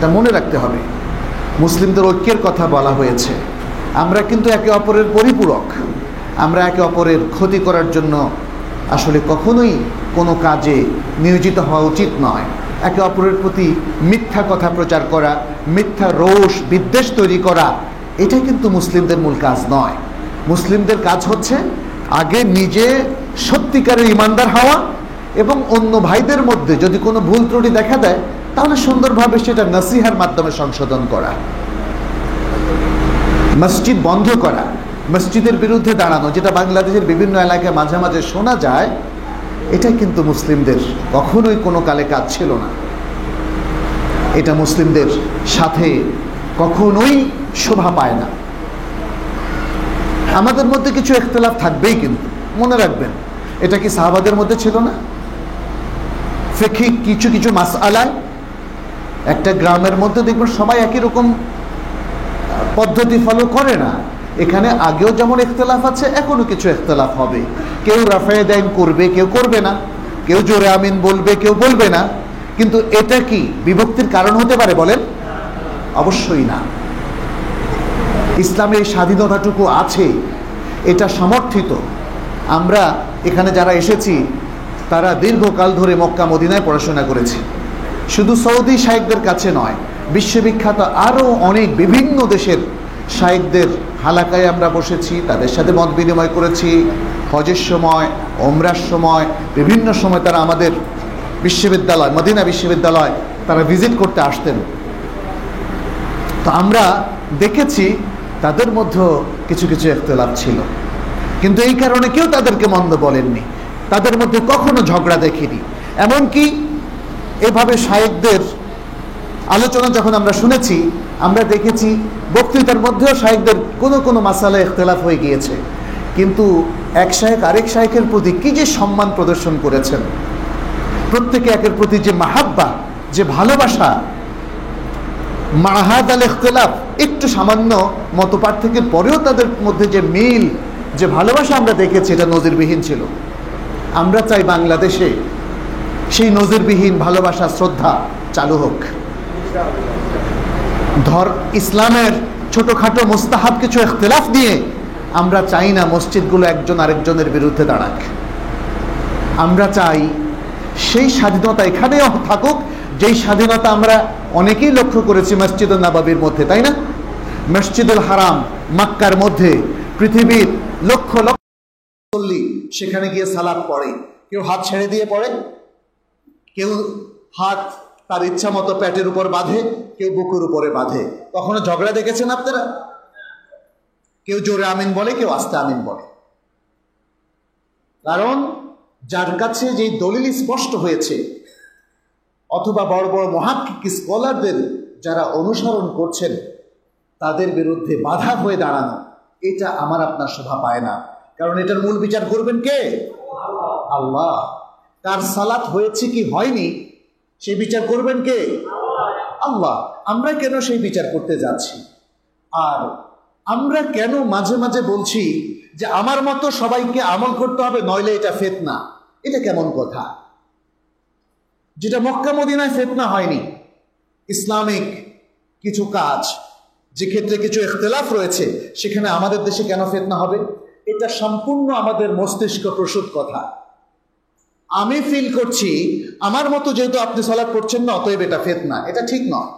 এটা মনে রাখতে হবে। মুসলিমদের ঐক্যের কথা বলা হয়েছে। আমরা কিন্তু একে অপরের পরিপূরক। আমরা একে অপরের ক্ষতি করার জন্য আসলে কখনোই কোনো কাজে নিয়োজিত হওয়া উচিত নয়। একে অপরের প্রতি মিথ্যা কথা প্রচার করা, মিথ্যা রোষ বিদ্বেষ তৈরি করা, এটা কিন্তু মুসলিমদের মূল কাজ নয়। মুসলিমদের কাজ হচ্ছে আগে নিজে সত্যিকারের ইমানদার হওয়া এবং অন্য ভাইদের মধ্যে যদি কোনো ভুল ত্রুটি দেখা দেয় তাহলে সুন্দরভাবে সেটা নসিহার মাধ্যমে সংশোধন করা, মসজিদ বন্ধ করা, মসজিদের বিরুদ্ধে দাঁড়ানো, যেটা বাংলাদেশের বিভিন্ন এলাকায় মাঝে মাঝে শোনা যায়, এটা কিন্তু মুসলিমদের কখনোই কোনো কালে কাজ ছিল না। এটা মুসলিমদের সাথে কখনোই শোভা পায় না। আমাদের মধ্যে কিছু ইখতিলাফ থাকবেই, কিন্তু মনে রাখবেন এটা কি সাহাবাদের মধ্যে ছিল না? ফিকহি কিছু কিছু মাসআলায় একটা গ্রামের মধ্যে দেখবেন সবাই একই রকম পদ্ধতি ফলো করে না। এখানে আগেও যেমন ইখতিলাফ আছে, এখনো কিছু ইখতিলাফ হবে। কেউ রাফায়ে দাইন করবে, কেউ করবে না, কেউ জোরে আমিন বলবে, কেউ বলবে না। কিন্তু এটা কি বিভক্তির কারণ হতে পারে বলেন? অবশ্যই না। ইসলামের এই স্বাধীনতাটুকু আছে, এটা সমর্থিত। আমরা এখানে যারা এসেছি তারা দীর্ঘকাল ধরে মক্কা মদিনায় পড়াশোনা করেছি। শুধু সৌদি শায়েখদের কাছে নয়, বিশ্ববিখ্যাত আরও অনেক বিভিন্ন দেশের শায়েখদের হালাকায় আমরা বসেছি, তাদের সাথে মত বিনিময় করেছি। হজের সময়, ওমরার সময়, বিভিন্ন সময় তারা আমাদের বিশ্ববিদ্যালয়, মদিনা বিশ্ববিদ্যালয় তারা ভিজিট করতে আসতেন। তো আমরা দেখেছি তাদের মধ্যে কিছু কিছু ইখতিলাফ ছিল, কিন্তু এই কারণে কেউ তাদেরকে মন্দ বলেননি। তাদের মধ্যে কখনো ঝগড়া দেখিনি। এমনকি এভাবে শায়েখদের আলোচনা যখন আমরা শুনেছি, আমরা দেখেছি বক্তৃতার মধ্যেও শায়েখদের কোনো কোনো মাসালায় ইখতিলাফ হয়ে গিয়েছে, কিন্তু এক শায়েখ আরেক শায়েখের প্রতি কি যে সম্মান প্রদর্শন করেছেন, প্রত্যেকে একের প্রতি যে মাহাব্বা, যে ভালোবাসা, মাহাদ আল ইখতিলাফ, একটু সামান্য মত পার্থক্যের পরেও তাদের মধ্যে যে মিল, যে ভালোবাসা আমরা দেখেছি, এটা নজিরবিহীন ছিল। আমরা চাই বাংলাদেশে সেই নজিরবিহীন ভালোবাসা, শ্রদ্ধা চালু হোক। ইসলামের ছোটখাটো মুস্তাহাব কিছু ইখতিলাফ দিয়ে আমরা চাই না মসজিদগুলো একজন আরেকজনের বিরুদ্ধে দাঁড়াক। আমরা চাই সেই স্বাধীনতা এখানেও থাকুক, যেই স্বাধীনতা আমরা অনেকেই লক্ষ্য করেছি মসজিদুল নববীর মধ্যে, তাই না? মসজিদুল হারাম মক্কার মধ্যে পৃথিবীর লক্ষ লক্ষ সেখানে গিয়ে সালাত পড়ে। কেউ হাত ছেড়ে দিয়ে পড়ে, কেউ হাত তার ইচ্ছা মতো পেটের উপর বাঁধে, কেউ বুকের উপরে বাঁধে। কখনো ঝগড়া দেখেছেন আপনারা? কেউ জোরে আমিন বলে, কেউ আস্তে আমিন বলে। কারণ যার কাছে যেই দলিল স্পষ্ট হয়েছে, অথবা বড় বড় মুহাক্কিক স্কলারদের যারা অনুসরণ করছেন, তাদের বিরুদ্ধে বাধা হয়ে দাঁড়ানো, এটা আমার আপনার শোভা পায় না। কারণ এটার মূল বিচার করবেন কে? আল্লাহ। তার সালাত হয়েছে কি হয়নি সেই বিচার করবেন কে? আল্লাহ। আমরা কেন সেই বিচার করতে যাচ্ছি? আর আমরা কেন মাঝে মাঝে বলছি যে আমার মতো সবাইকে আমল করতে হবে, নইলে এটা ফিতনা? এটা কেমন কথা? যেটা মক্কা মদিনায় ফিতনা হয়নি, ইসলামিক কিছু কাজ যে ক্ষেত্রে কিছু ইখতিলাফ রয়েছে, সেখানে আমাদের দেশে কেন ফিতনা হবে? এটা সম্পূর্ণ আমাদের মস্তিষ্ক প্রসূত কথা। আমি ফিল করছি আমার মতো যেহেতু আপনি সালাত পড়ছেন না, অতএব এটা ফিতনা। এটা ঠিক নয়,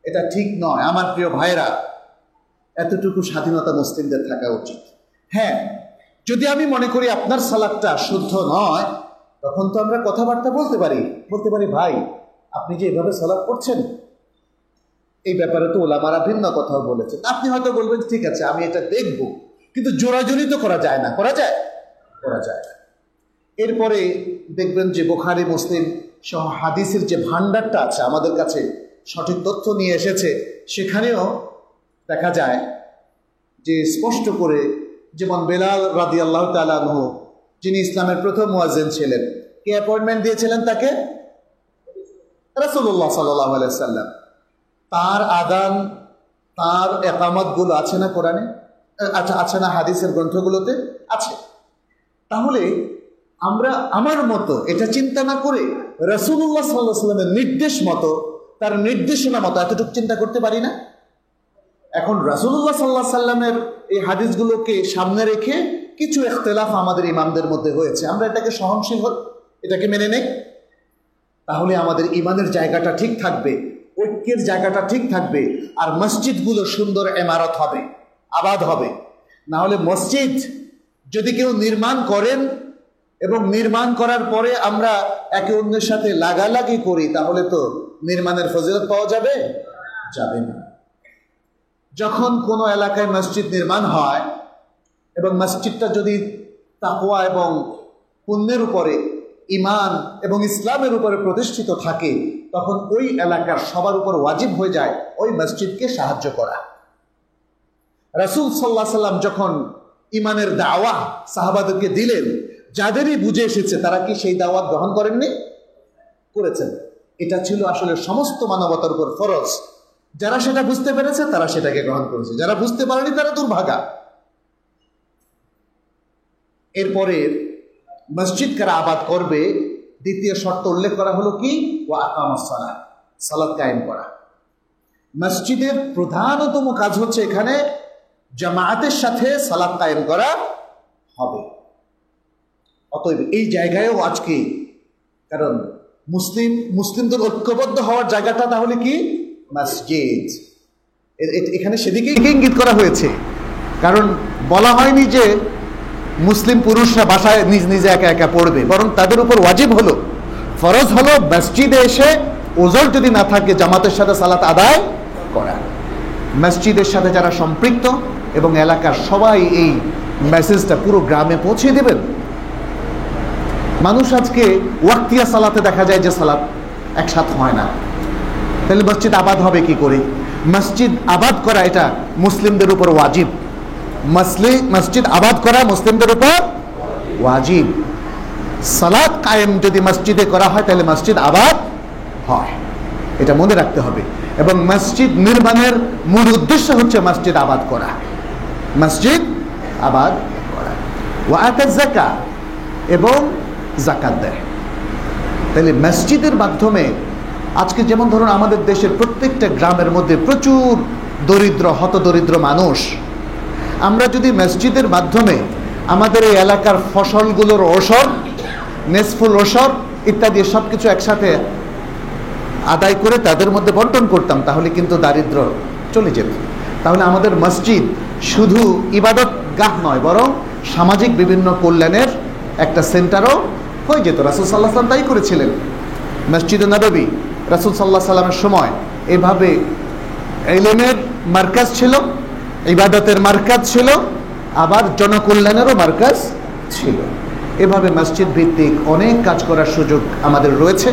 এটা ঠিক নয়। আমার প্রিয় ভাইরা, এতটুকু স্বাধীনতা মুসলিমদের থাকা উচিত। হ্যাঁ, যদি আমি মনে করি আপনার সালাতটা শুদ্ধ নয়, তখন তো আমরা কথাবার্তা বলতে পারি ভাই আপনি যে এভাবে সালাত পড়ছেন, এই ব্যাপারে তো ওলামারা ভিন্ন কথাও বলেছেন। আপনি হয়তো বলবেন ঠিক আছে আমি এটা দেখব, কিন্তু জোরাজুরি তো করা যায় না। করা যায়? করা যায়। এরপরে দেখবেন যে বুখারী মুসলিম সহ হাদিসের যে ভান্ডারটা আছে, আমাদের কাছে সঠিক তথ্য নিয়ে এসেছে, সেখানেও দেখা যায় যে স্পষ্ট করে, যেমন বেলাল রাদিয়াল্লাহু তাআলা আনহু, যিনি ইসলামের প্রথম মুয়াজ্জিন ছিলেন, কে অ্যাপয়েন্টমেন্ট দিয়েছিলেন তাকে? রাসূলুল্লাহ সাল্লাল্লাহু আলাইহি ওয়াসাল্লাম। তার আযান, তার ইকামতগুলো আছে না কোরআনে? আচ্ছা, আছে না হাদিসের গ্রন্থগুলোতে? আছে। তাহলে আমরা আমার মতো এটা চিন্তা না করে রাসূলুল্লাহ সাল্লাল্লাহু আলাইহি ওয়াসাল্লামের নির্দেশ মতো তার নির্দেশনা মতো, এতটুকু চিন্তা করতে পারি না? এখন রাসূলুল্লাহ সাল্লাল্লাহু আলাইহি সাল্লামের এই হাদিসগুলোকে সামনে রেখে কিছু ইখতিলাফ আমাদের ইমামদের মধ্যে হয়েছে, আমরা এটাকে সহনশীল হই, এটাকে মেনে নেই। তাহলে আমাদের ইমানের জায়গাটা ঠিক থাকবে, ঐক্যের জায়গাটা ঠিক থাকবে, আর মসজিদগুলো সুন্দর ইমারত হবে, আবাদ হবে। না হলে মসজিদ যদি কেউ নির্মাণ করেন এবং নির্মাণ করার পরে আমরা একে অন্যের সাথে লাগালাগি করি, তাহলে তো নির্মাণের ফজিলত পাওয়া যাবে না। যখন কোনো এলাকায় মসজিদ নির্মাণ হয় এবং মসজিদটা যদি তাকওয়া এবং পুণ্যের উপরে, ঈমান এবং ইসলামের উপরে প্রতিষ্ঠিত থাকে, তখন ওই এলাকার সবার উপর ওয়াজিব হয়ে যায় ওই মসজিদকে সাহায্য করা। রাসূল সাল্লাল্লাহু আলাইহি সাল্লাম যখন ঈমানের দাওয়া সাহাবাদেরকে দিলেন, যাদেরই বুঝে এসেছে তারা কি সেই দাওয়াত গ্রহণ করেননি? করেছেন। এটা ছিল আসলে সমস্ত মানবতার উপর ফরজ। যারা সেটা বুঝতে পেরেছে তারা সেটাকে গ্রহণ করেছে, যারা বুঝতে পারেনি তারা দুর্ভাগা। এরপরে মসজিদ কারা আবাদ করবে, দ্বিতীয় শর্ত উল্লেখ করা হলো কি? ওয়া আকামাস সালাহ, সালাত কায়েম করা। মসজিদের প্রধানতম কাজ হচ্ছে এখানে জামায়াতের সাথে সালাত কায়েম করা হবে। অতএব এই জায়গায়ও আজকে, কারণ মুসলিমদের ঐক্যবদ্ধ হওয়ার জায়গাটা তাহলে কি? মসজিদ। এখানে সেদিকে ইঙ্গিত করা হয়েছে, কারণ বলা হয়নি যে মুসলিম পুরুষরা বাসায় নিজ নিজে একা একা পড়বে, বরং তাদের উপর ওয়াজিব হলো, ফরজ হলো মসজিদে এসে ওযর যদি না থাকে জামাতের সাথে সালাত আদায় করা। মসজিদের সাথে যারা সম্পৃক্ত এবং এলাকার সবাই এই মেসেজটা পুরো গ্রামে পৌঁছে দেবেন। মানুষ আজকে ওয়াক্তিয়া সালাতে দেখা যায় যে সালাত একসাথে হয় না, তাহলে মসজিদ আবাদ হবে কি করে? মসজিদ আবাদ করা এটা মুসলিমদের উপর ওয়াজিব। মসজিদ আবাদ করা মুসলিমদের উপর ওয়াজিব। সালাত কায়েম যদি মসজিদে করা হয় তাহলে মসজিদ আবাদ হয়, এটা মনে রাখতে হবে। এবং মসজিদ নির্মাণের মূল উদ্দেশ্য হচ্ছে মসজিদ আবাদ করা, মসজিদ আবাদ করা। ওয়া আতা যাকাত, এবং যাকাত দেয়। তাহলে মসজিদের মাধ্যমে আজকে যেমন ধরুন আমাদের দেশের প্রত্যেকটা গ্রামের মধ্যে প্রচুর দরিদ্র হতদরিদ্র মানুষ, আমরা যদি মসজিদের মাধ্যমে আমাদের এই এলাকার ফসলগুলোর ওসর, নেসফুল ওসর ইত্যাদি সব কিছু একসাথে আদায় করে তাদের মধ্যে বন্টন করতাম, তাহলে কিন্তু দারিদ্র চলে যেত। তাহলে আমাদের মসজিদ শুধু ইবাদত গাহ নয়, বরং সামাজিক বিভিন্ন কল্যাণের একটা সেন্টারও হয়ে যেত। রাসূল সাল্লাল্লাহু আলাইহি ওয়াসাল্লাম তাই করেছিলেন। মসজিদে নববী রাসূল সাল্লাল্লাহু আলাইহি ওয়াসাল্লামের সময় এভাবে ইলমের মার্কাজ ছিল, ইবাদতের মার্কাজ ছিল, আবার জনকল্যাণেরও মার্কাজ ছিল। এভাবে মসজিদ ভিত্তিক অনেক কাজ করার সুযোগ আমাদের রয়েছে।